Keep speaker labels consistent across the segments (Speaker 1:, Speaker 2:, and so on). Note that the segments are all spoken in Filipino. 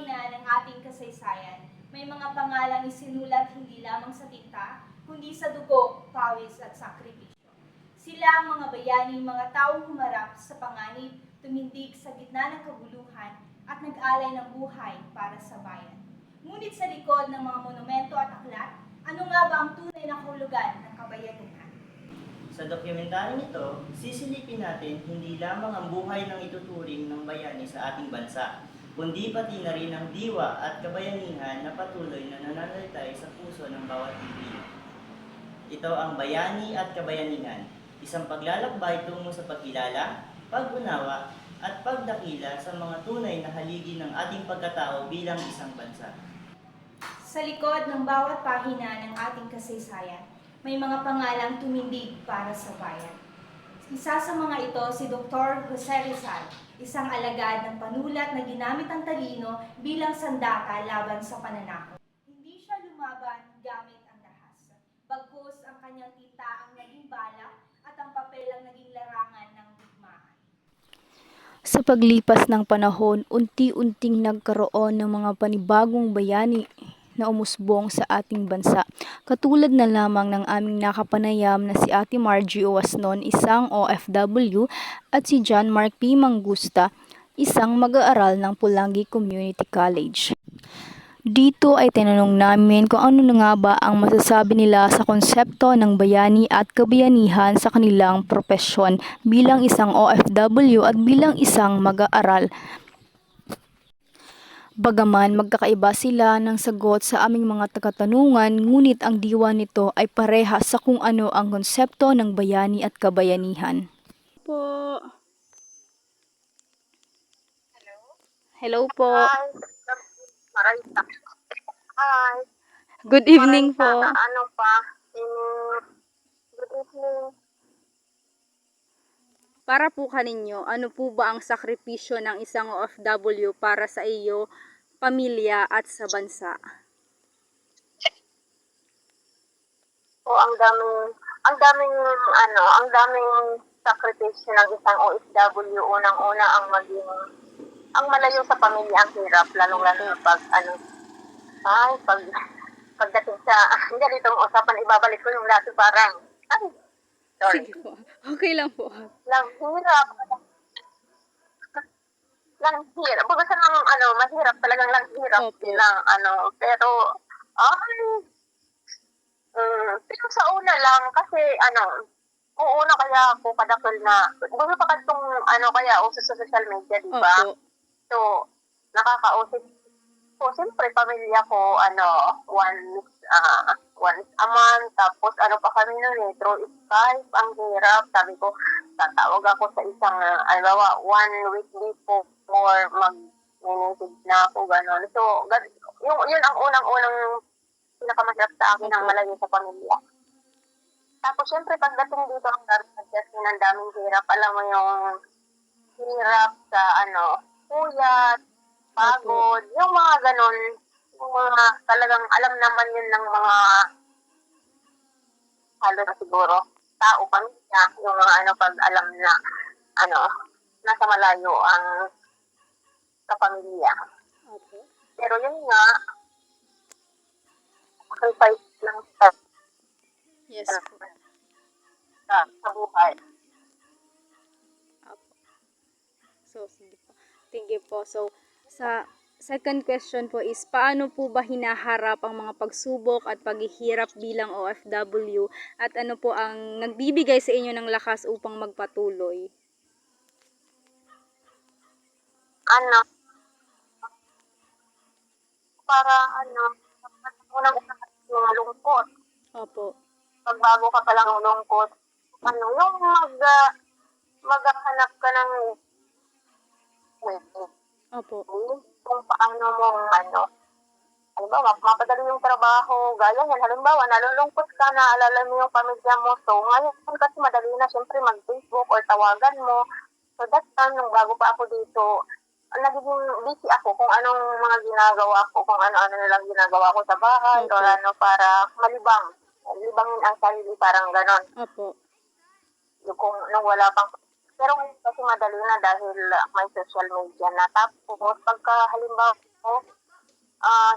Speaker 1: pahina ng ating kasaysayan, may mga pangalang isinulat hindi lamang sa tinta, kundi sa dugo, pawis at sakripisyo. Sila ang mga bayaning mga taong humarap sa panganib, tumindig sa gitna ng kaguluhan, at nag-alay ng buhay para sa bayan. Ngunit sa likod ng mga monumento at aklat, ano nga ba ang tunay na kahulugan ng kabayanihan?
Speaker 2: Sa dokumentaryong ito, sisilipin natin hindi lamang ang buhay ng ituturing ng bayani sa ating bansa, kundi pati na rin ang diwa at kabayanihan na patuloy na nananalitay sa puso ng bawat Pilipino. Ito ang Bayani at Kabayanihan, isang paglalakbay tungo sa pagkilala, pag-unawa, at pagdakila sa mga tunay na haligi ng ating pagkatao bilang isang bansa.
Speaker 1: Sa likod ng bawat pahina ng ating kasaysayan, may mga pangalang tumindig para sa bayan. Isa sa mga ito si Dr. Jose Rizal, isang alagad ng panulat na ginamit ang talino bilang sandata laban sa pananakot. Hindi siya lumaban gamit ang dahas, bagkus ang kanyang tinta ang naging bala at ang papel ang naging larangan ng digmaan.
Speaker 3: Sa paglipas ng panahon, unti-unting nagkaroon ng mga panibagong bayani na umusbong sa ating bansa. Katulad na lamang ng aming nakapanayam na si Ate Margie Oasnon, isang OFW, at si John Mark P. Mangusta, isang mag-aaral ng Pulangi Community College. Dito ay tinanong namin kung ano na nga ba ang masasabi nila sa konsepto ng bayani at kabayanihan sa kanilang propesyon bilang isang OFW at bilang isang mag-aaral. Bagaman magkakaiba sila ng sagot sa aming mga katanungan, ngunit ang diwa nito ay parehas sa kung ano ang konsepto ng bayani at kabayanihan. Po. Hello po.
Speaker 4: Hi. Marita. Hi.
Speaker 3: Good evening
Speaker 4: Marita,
Speaker 3: po.
Speaker 4: ano pa? Good evening.
Speaker 3: Para po kaninyo, ano po ba ang sakripisyo ng isang OFW para sa iyo, pamilya at sa bansa?
Speaker 4: O ang daming sakripisyo ng isang OFW. Unang-una ang malayo sa pamilya ang hirap, lalong-lalo na pagdating sa, ganitong usapan, ibabalik ko yung dati parang, sorry.
Speaker 3: Sige po. Okay lang po.
Speaker 4: Hirap. Basta mahirap talagang hirap.
Speaker 3: Opo.
Speaker 4: Pero, pero sa una lang, kasi, uuna kaya ako kadakil na, gusto pa katong, kaya uso sa social media, di ba?
Speaker 3: Opo.
Speaker 4: So, nakakausap ko, siyempre, pamilya ko, once a month, tapos pa kami nun through Skype, ang hirap, sabi ko, tatawag ako sa isang, 1 week before mag-message na ako, gano'n. So, yun ang unang-unang pinakamahirap sa akin, ang malayo sa pamilya. Tapos, siyempre, pagdating dito, ang daming hirap, alam mo yung hirap sa, puyat, pagod, yung mga ganon, yung mga talagang alam naman yun ng mga halo na siguro, tao, pamilya, yung mga pag alam na, nasa malayo ang kapamilya.
Speaker 3: Opo.
Speaker 4: Pero yun nga, sacrifice lang
Speaker 3: Yes po.
Speaker 4: sa buhay.
Speaker 3: Opo. So, sige po. Thank you po. So, sa second question po is, paano po ba hinaharap ang mga pagsubok at paghihirap bilang OFW at ano po ang nagbibigay sa inyo ng lakas upang magpatuloy?
Speaker 4: Para unang mga lungkot.
Speaker 3: Opo.
Speaker 4: Pagbago ka pa lang ng lungkot, yung maghahanap ka ng
Speaker 3: Opo.
Speaker 4: kung paano mo, halimbawa, mapadali yung trabaho, gaya yan, halimbawa, nalulungkot ka, naalala mo yung pamilya mo, so ngayon kasi madali na, syempre, mag-Facebook or tawagan mo. So that time, nung bago pa ako dito, nagiging busy ako kung anong mga ginagawa ko, kung ano-ano nilang ginagawa ko sa bahay,
Speaker 3: Opo.
Speaker 4: or para libangin ang sarili, parang ganon.
Speaker 3: Opo.
Speaker 4: Kung nung wala pang, pero ngayon kasi madali na dahil may social media na. Tapos pagka halimbawa mo.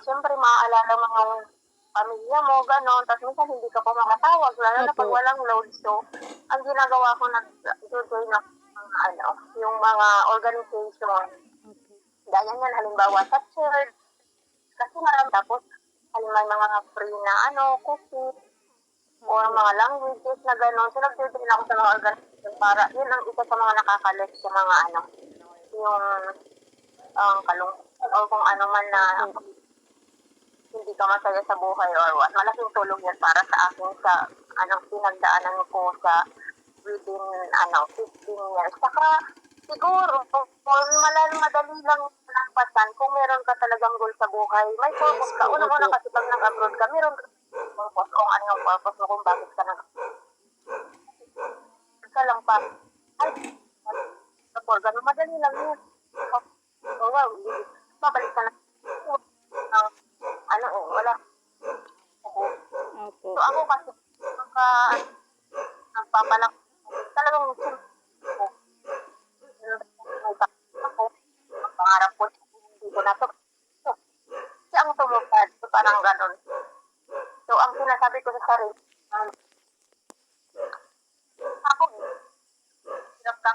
Speaker 4: Siyempre maaalala mo yung pamilya mo, gano'n. Tapos minsan hindi ka pa makatawag, lalo na pag
Speaker 3: Opo.
Speaker 4: walang load. So, ang ginagawa ko, nag-join ng mga, yung mga organization.
Speaker 3: Opo.
Speaker 4: Gaya niyan, halimbawa sa church, kasi marami. Tapos, may mga free na, cookie, or mga languages na gano'n. So, nag-join ako sa mga organization para, yun ang isa sa mga nakaka-collect sa mga, yung, kalungkutan o kung ano man na hindi ka masaya sa buhay or what. Malaking tulong yan para sa akin sa pinagdaanan ko sa within 15 years. Saka siguro kung madali lang lampasan kung meron ka talagang goal sa buhay, may purpose
Speaker 3: Yes
Speaker 4: ka.
Speaker 3: po,
Speaker 4: Una-una
Speaker 3: opo.
Speaker 4: kasi pag nag-abroad ka, meron ka purpose kung ano yung purpose mo kung bakit ka ka lang pa. Ay, tapos ganun madali lang yun. Oh, wow, babalik ka na. Wala.
Speaker 3: Opo.
Speaker 4: So ako kasi, nagpapalak, talagang ako, ako, ang pangarap ko, hindi ko na to. Kasi ang tumupad, so parang ganun. So ang sinasabi ko sa sarili, ako, hirap ka,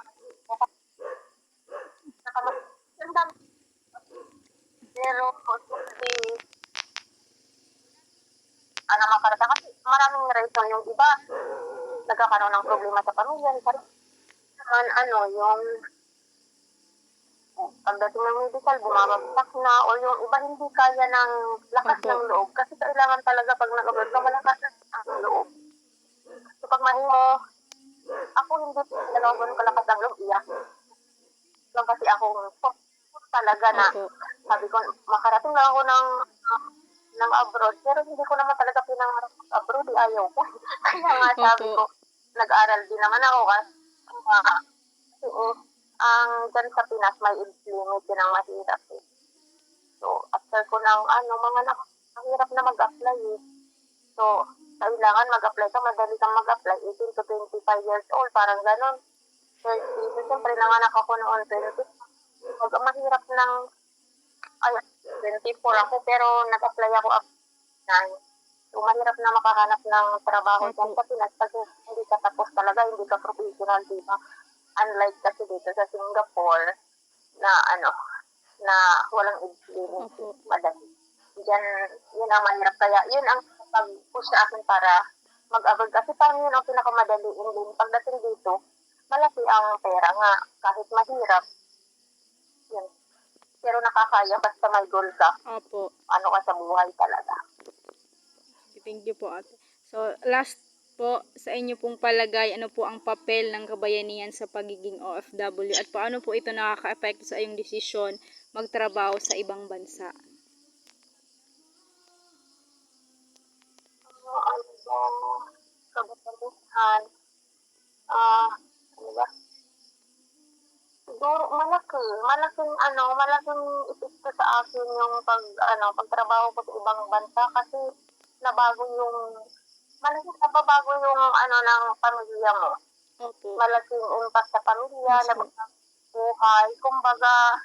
Speaker 4: nakamasandam. Pero, hindi, makarata kasi maraming reason yung iba, nagkakaroon ng problema sa pamilya, yung pagdating ng medical, bumabagsak na, o yung iba hindi kaya ng lakas
Speaker 3: Opo.
Speaker 4: ng loob. Kasi kailangan talaga pag nag-abroad ka, malakas ang loob. So pag mahimo, ako hindi talagang kalakas ang loob, iyak. Lang kasi ako talaga na,
Speaker 3: Opo.
Speaker 4: sabi ko, makarating lang ako ng abroad, pero hindi ko naman talaga pinangarap abroad, ayaw ko. Kaya nga sabi
Speaker 3: Opo.
Speaker 4: ko, nag-aral din naman ako kasi ang dyan sa Pinas may age limit din ang mahirap eh. So, after ko ng mga mahirap na mag-apply eh. So, kailangan mag-apply ka, madali kang mag-apply, 18 to 25 years old, parang ganon. 30, so siyempre nanganak ako noon, 20. Mahirap ng, 24 ako, pero nag-apply ako after 9. So, mahirap na makahanap ng trabaho dyan sa Pinas kasi hindi ka tapos talaga, hindi ka professional, di ba? Unlike kasi dito sa Singapore, na na walang age limit,
Speaker 3: Opo.
Speaker 4: madali. Diyan, yun ang mahirap. Kaya yun ang pag-push sa akin para mag-abroad. Kasi parang yun ang pinakamadali. And then, pagdating dito, malaki ang pera nga. Kahit mahirap, yun. Pero nakakaya basta may goal ka.
Speaker 3: Opo.
Speaker 4: Ano ka sa buhay talaga.
Speaker 3: Thank you po, ate. So, last po, sa inyo pong palagay, ano po ang papel ng kabayanihan sa pagiging OFW at paano po ito nakaka-epekto sa iyong desisyon magtrabaho sa ibang bansa?
Speaker 4: Kabataan, ano ba? Siguro, malaking epekto sa akin yung pagtrabaho ko sa ibang bansa kasi nababago yung ng pamilya mo.
Speaker 3: Opo.
Speaker 4: Malaking impact sa pamilya,
Speaker 3: Yes po.
Speaker 4: buhay. Kumbaga,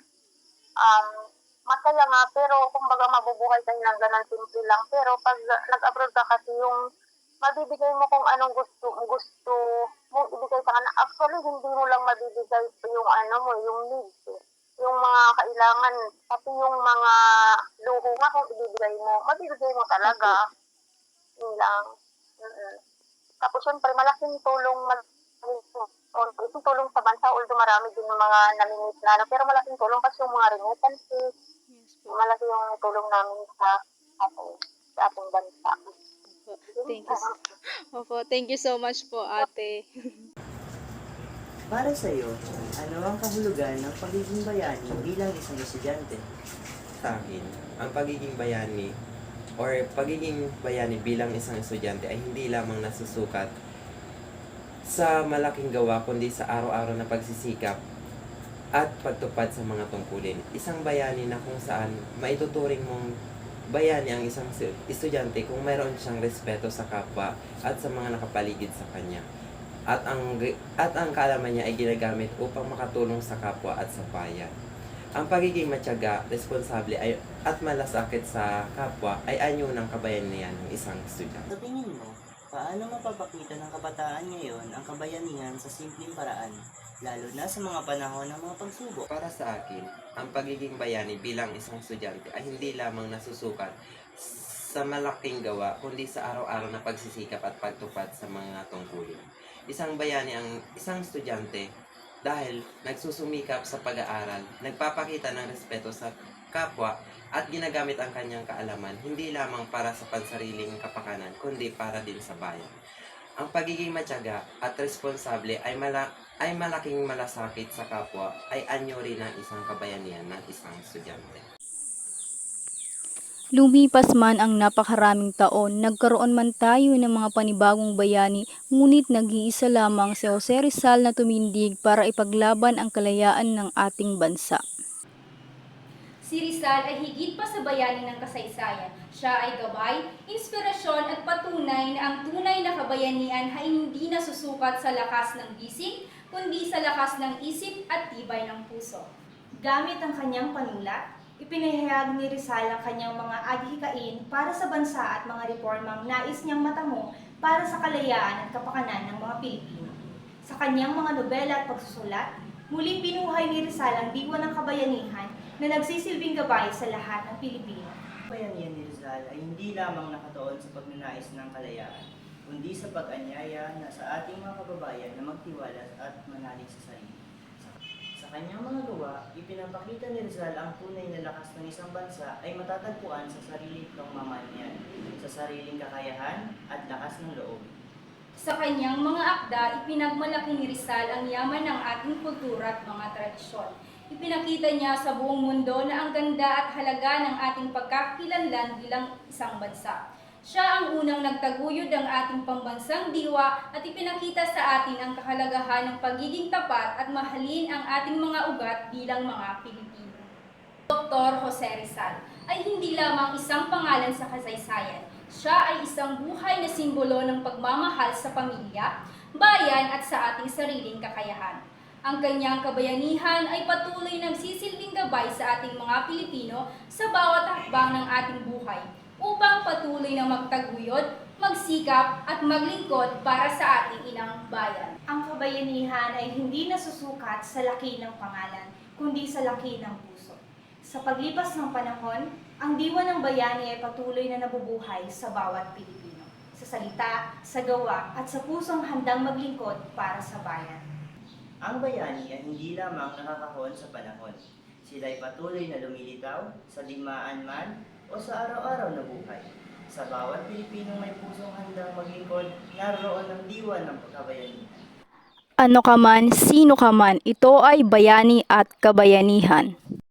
Speaker 4: masaya nga, pero kumbaga mabubuhay kayo ng ganang simple lang. Pero pag nag-abroad ka kasi yung mabibigay mo kung anong gusto mong ibigay sa kanila. Actually, hindi mo lang mabibigay yung yung needs. Yung mga kailangan, pati yung mga luho nga kung ibibigay mo, mabibigay mo talaga. Yun lang. Tapos syempre, malaking tulong sa bansa, although marami din yung mga namimit na pero malaking tulong kasi yung mga remittances,
Speaker 3: Yes po.
Speaker 4: malaki yung tulong namin sa ating bansa.
Speaker 3: Opo. Thank you. Opo, thank you so much po, ate.
Speaker 2: Para sa iyo, ano ang kahulugan ng pagiging bayani bilang isang estudyante?
Speaker 5: Sa akin, ang pagiging bayani bilang isang estudyante ay hindi lamang nasusukat sa malaking gawa kundi sa araw-araw na pagsisikap at pagtupad sa mga tungkulin. Isang bayani na kung saan maituturing mong bayani ang isang estudyante kung mayroon siyang respeto sa kapwa at sa mga nakapaligid sa kanya. At ang kaalaman niya ay ginagamit upang makatulong sa kapwa at sa bayan. Ang pagiging matyaga, responsable at malasakit sa kapwa ay anyo ng kabayanihan ng isang estudyante.
Speaker 2: Sa tingin mo, paano mapapakita ng kabataan ngayon ang kabayanihan sa simpleng paraan, lalo na sa mga panahon ng mga pagsubok?
Speaker 5: Para sa akin, ang pagiging bayani bilang isang estudyante ay hindi lamang nasusukat sa malaking gawa, kundi sa araw-araw na pagsisikap at pagtupad sa mga tungkulin. Isang bayani ang isang estudyante dahil nagsusumikap sa pag-aaral, nagpapakita ng respeto sa kapwa at ginagamit ang kanyang kaalaman hindi lamang para sa pansariling kapakanan, kundi para din sa bayan. Ang pagiging matyaga at responsable ay malaking malasakit sa kapwa ay anyo rin ng isang kabayanihan ng isang estudyante.
Speaker 3: Lumipas man ang napakaraming taon, nagkaroon man tayo ng mga panibagong bayani, ngunit nag-iisa lamang si Jose Rizal na tumindig para ipaglaban ang kalayaan ng ating bansa.
Speaker 1: Si Rizal ay higit pa sa bayani ng kasaysayan. Siya ay gabay, inspirasyon at patunay na ang tunay na kabayanihan ay hindi nasusukat sa lakas ng bisig, kundi sa lakas ng isip at tibay ng puso. Gamit ang kanyang panulat, ipinahayag ni Rizal ang kanyang mga adhikain para sa bansa at mga reformang nais niyang matamo para sa kalayaan at kapakanan ng mga Pilipino. Sa kanyang mga nobela at pagsusulat, muling binuhay ni Rizal ang diwa ng kabayanihan na nagsisilbing gabay sa lahat ng Pilipino.
Speaker 2: Ang bayanihan ni Rizal ay hindi lamang nakatuon sa pagnanais ng kalayaan, kundi sa pag-anyaya na sa ating mga kababayan na magtiwala at manalig sa sarili. Sa kanyang mga gawa, ipinapakita ni Rizal ang tunay na lakas ng isang bansa ay matatagpuan sa sariling pangmamahal, sa sariling kakayahan at lakas ng loob.
Speaker 1: Sa kanyang mga akda, ipinagmalaki ni Rizal ang yaman ng ating kultura at mga tradisyon. Ipinakita niya sa buong mundo na ang ganda at halaga ng ating pagkakakilanlan bilang isang bansa. Siya ang unang nagtaguyod ng ating pambansang diwa at ipinakita sa atin ang kahalagahan ng pagiging tapat at mahalin ang ating mga ugat bilang mga Pilipino. Dr. Jose Rizal ay hindi lamang isang pangalan sa kasaysayan. Siya ay isang buhay na simbolo ng pagmamahal sa pamilya, bayan at sa ating sariling kakayahan. Ang kanyang kabayanihan ay patuloy nagsisilbing gabay sa ating mga Pilipino sa bawat hakbang ng ating buhay, upang patuloy na magtaguyod, magsikap at maglingkod para sa ating inang bayan.
Speaker 6: Ang kabayanihan ay hindi nasusukat sa laki ng pangalan, kundi sa laki ng puso. Sa paglipas ng panahon, ang diwa ng bayani ay patuloy na nabubuhay sa bawat Pilipino, sa salita, sa gawa at sa pusong handang maglingkod para sa bayan.
Speaker 2: Ang bayani ay hindi lamang nakakahon sa panahon. Sila ay patuloy na lumilitaw sa digmaan man o sa araw-araw na buhay. Sa bawat Pilipinong may pusong handang maglingkod, naroon ang diwa ng pagkabayanihan.
Speaker 3: Ano ka man, sino ka man, ito ay bayani at kabayanihan.